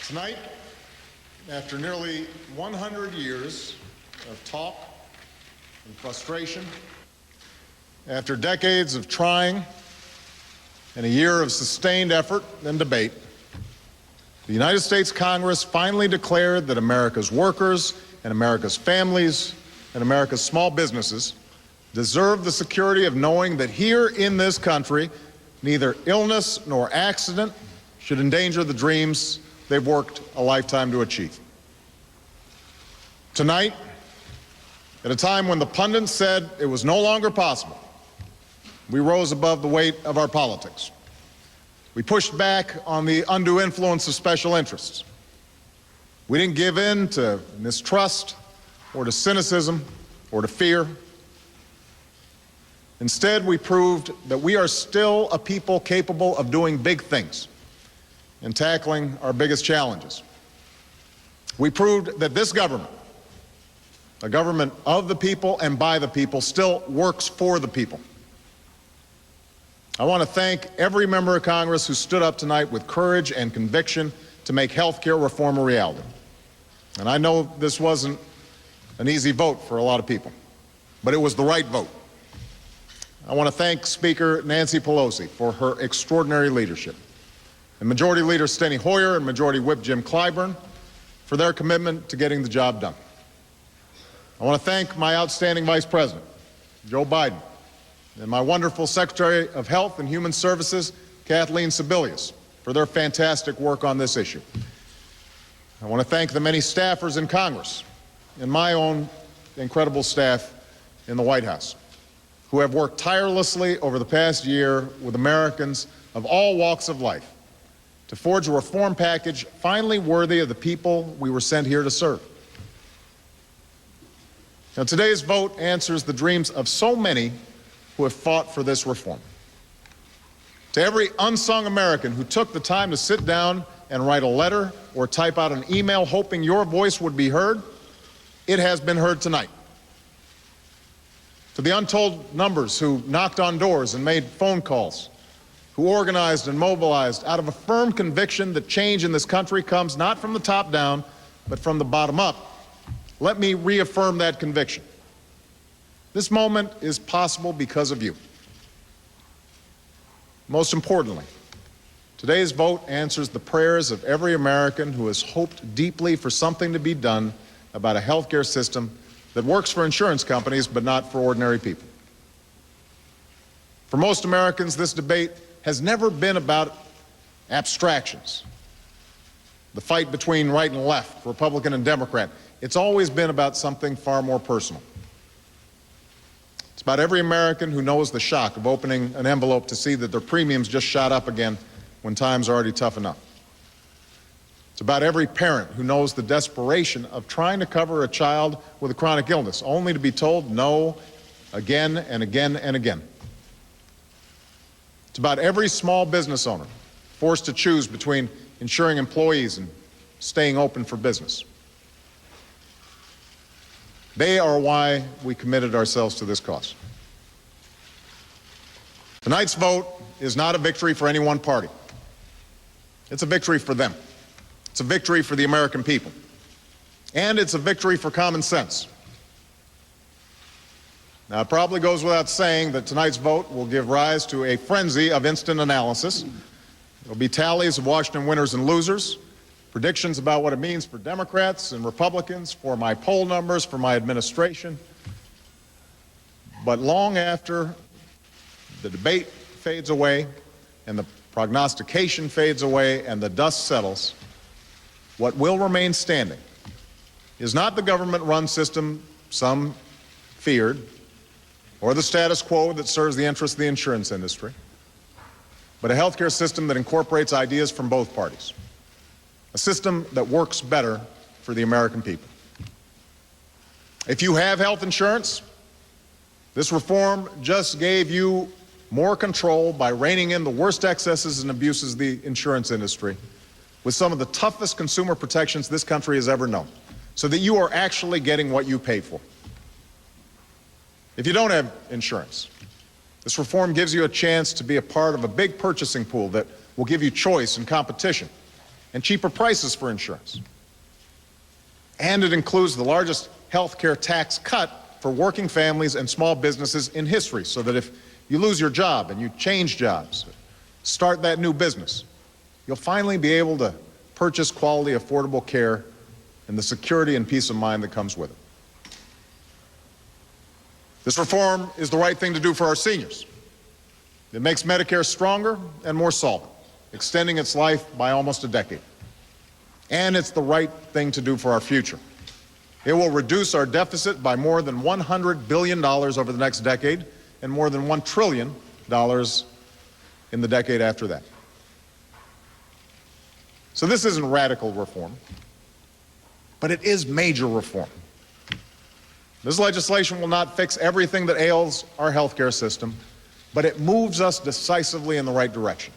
Tonight, after nearly 100 years of talk and frustration, after decades of trying and a year of sustained effort and debate, the United States Congress finally declared that America's workers and America's families and America's small businesses deserve the security of knowing that here in this country, neither illness nor accident should endanger the dreams they've worked a lifetime to achieve. Tonight, at a time when the pundits said it was no longer possible, we rose above the weight of our politics. We pushed back on the undue influence of special interests. We didn't give in to mistrust or to cynicism or to fear. Instead, we proved that we are still a people capable of doing big things and tackling our biggest challenges. We proved that this government, a government of the people and by the people, still works for the people. I want to thank every member of Congress who stood up tonight with courage and conviction to make health care reform a reality. And I know this wasn't an easy vote for a lot of people, but it was the right vote. I want to thank Speaker Nancy Pelosi for her extraordinary leadership, and Majority Leader Steny Hoyer and Majority Whip Jim Clyburn for their commitment to getting the job done. I want to thank my outstanding Vice President, Joe Biden, and my wonderful Secretary of Health and Human Services, Kathleen Sebelius, for their fantastic work on this issue. I want to thank the many staffers in Congress and my own incredible staff in the White House who have worked tirelessly over the past year with Americans of all walks of life to forge a reform package finally worthy of the people we were sent here to serve. Now, today's vote answers the dreams of so many who have fought for this reform. To every unsung American who took the time to sit down and write a letter or type out an email hoping your voice would be heard, it has been heard tonight. To the untold numbers who knocked on doors and made phone calls, who organized and mobilized out of a firm conviction that change in this country comes not from the top down, but from the bottom up, let me reaffirm that conviction. This moment is possible because of you. Most importantly, today's vote answers the prayers of every American who has hoped deeply for something to be done about a healthcare system that works for insurance companies but not for ordinary people. For most Americans, this debate has never been about abstractions, the fight between right and left, Republican and Democrat. It's always been about something far more personal. It's about every American who knows the shock of opening an envelope to see that their premiums just shot up again when times are already tough enough. It's about every parent who knows the desperation of trying to cover a child with a chronic illness, only to be told no again and again and again. It's about every small business owner forced to choose between insuring employees and staying open for business. They are why we committed ourselves to this cause. Tonight's vote is not a victory for any one party. It's a victory for them. It's a victory for the American people. And it's a victory for common sense. Now, it probably goes without saying that tonight's vote will give rise to a frenzy of instant analysis. There'll be tallies of Washington winners and losers, predictions about what it means for Democrats and Republicans, for my poll numbers, for my administration. But long after the debate fades away and the prognostication fades away and the dust settles, what will remain standing is not the government-run system some feared or the status quo that serves the interests of the insurance industry, but a healthcare system that incorporates ideas from both parties, a system that works better for the American people. If you have health insurance, this reform just gave you more control by reining in the worst excesses and abuses of the insurance industry with some of the toughest consumer protections this country has ever known, so that you are actually getting what you pay for. If you don't have insurance, this reform gives you a chance to be a part of a big purchasing pool that will give you choice and competition and cheaper prices for insurance. And it includes the largest health care tax cut for working families and small businesses in history, so that if you lose your job and you change jobs, start that new business, you'll finally be able to purchase quality, affordable care and the security and peace of mind that comes with it. This reform is the right thing to do for our seniors. It makes Medicare stronger and more solvent, extending its life by almost a decade. And it's the right thing to do for our future. It will reduce our deficit by more than $100 billion over the next decade and more than $1 trillion in the decade after that. So this isn't radical reform, but it is major reform. This legislation will not fix everything that ails our healthcare system, but it moves us decisively in the right direction.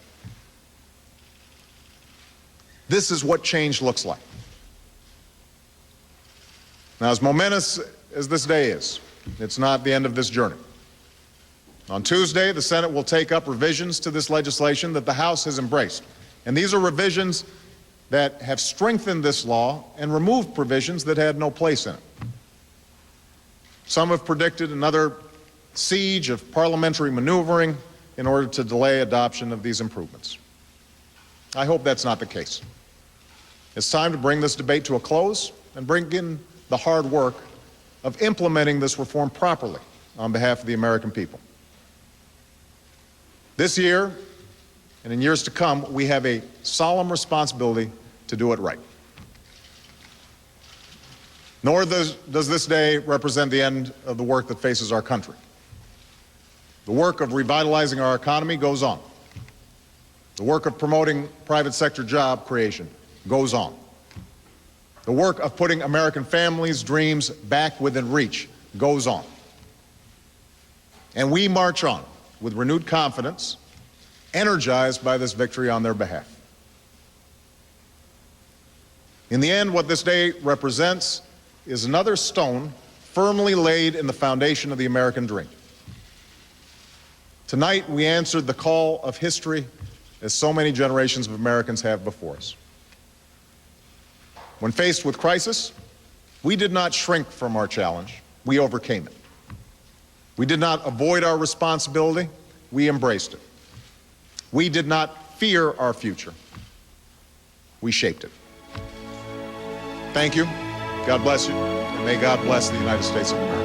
This is what change looks like. Now, as momentous as this day is, it's not the end of this journey. On Tuesday, the Senate will take up revisions to this legislation that the House has embraced. And these are revisions that have strengthened this law and removed provisions that had no place in it. Some have predicted another siege of parliamentary maneuvering in order to delay adoption of these improvements. I hope that's not the case. It's time to bring this debate to a close and bring in the hard work of implementing this reform properly on behalf of the American people. This year, and in years to come, we have a solemn responsibility to do it right. Nor does this day represent the end of the work that faces our country. The work of revitalizing our economy goes on. The work of promoting private sector job creation goes on. The work of putting American families' dreams back within reach goes on. And we march on with renewed confidence, energized by this victory on their behalf. In the end, what this day represents is another stone firmly laid in the foundation of the American dream. Tonight, we answered the call of history, as so many generations of Americans have before us. When faced with crisis, we did not shrink from our challenge, we overcame it. We did not avoid our responsibility, we embraced it. We did not fear our future, we shaped it. Thank you. God bless you, and may God bless the United States of America.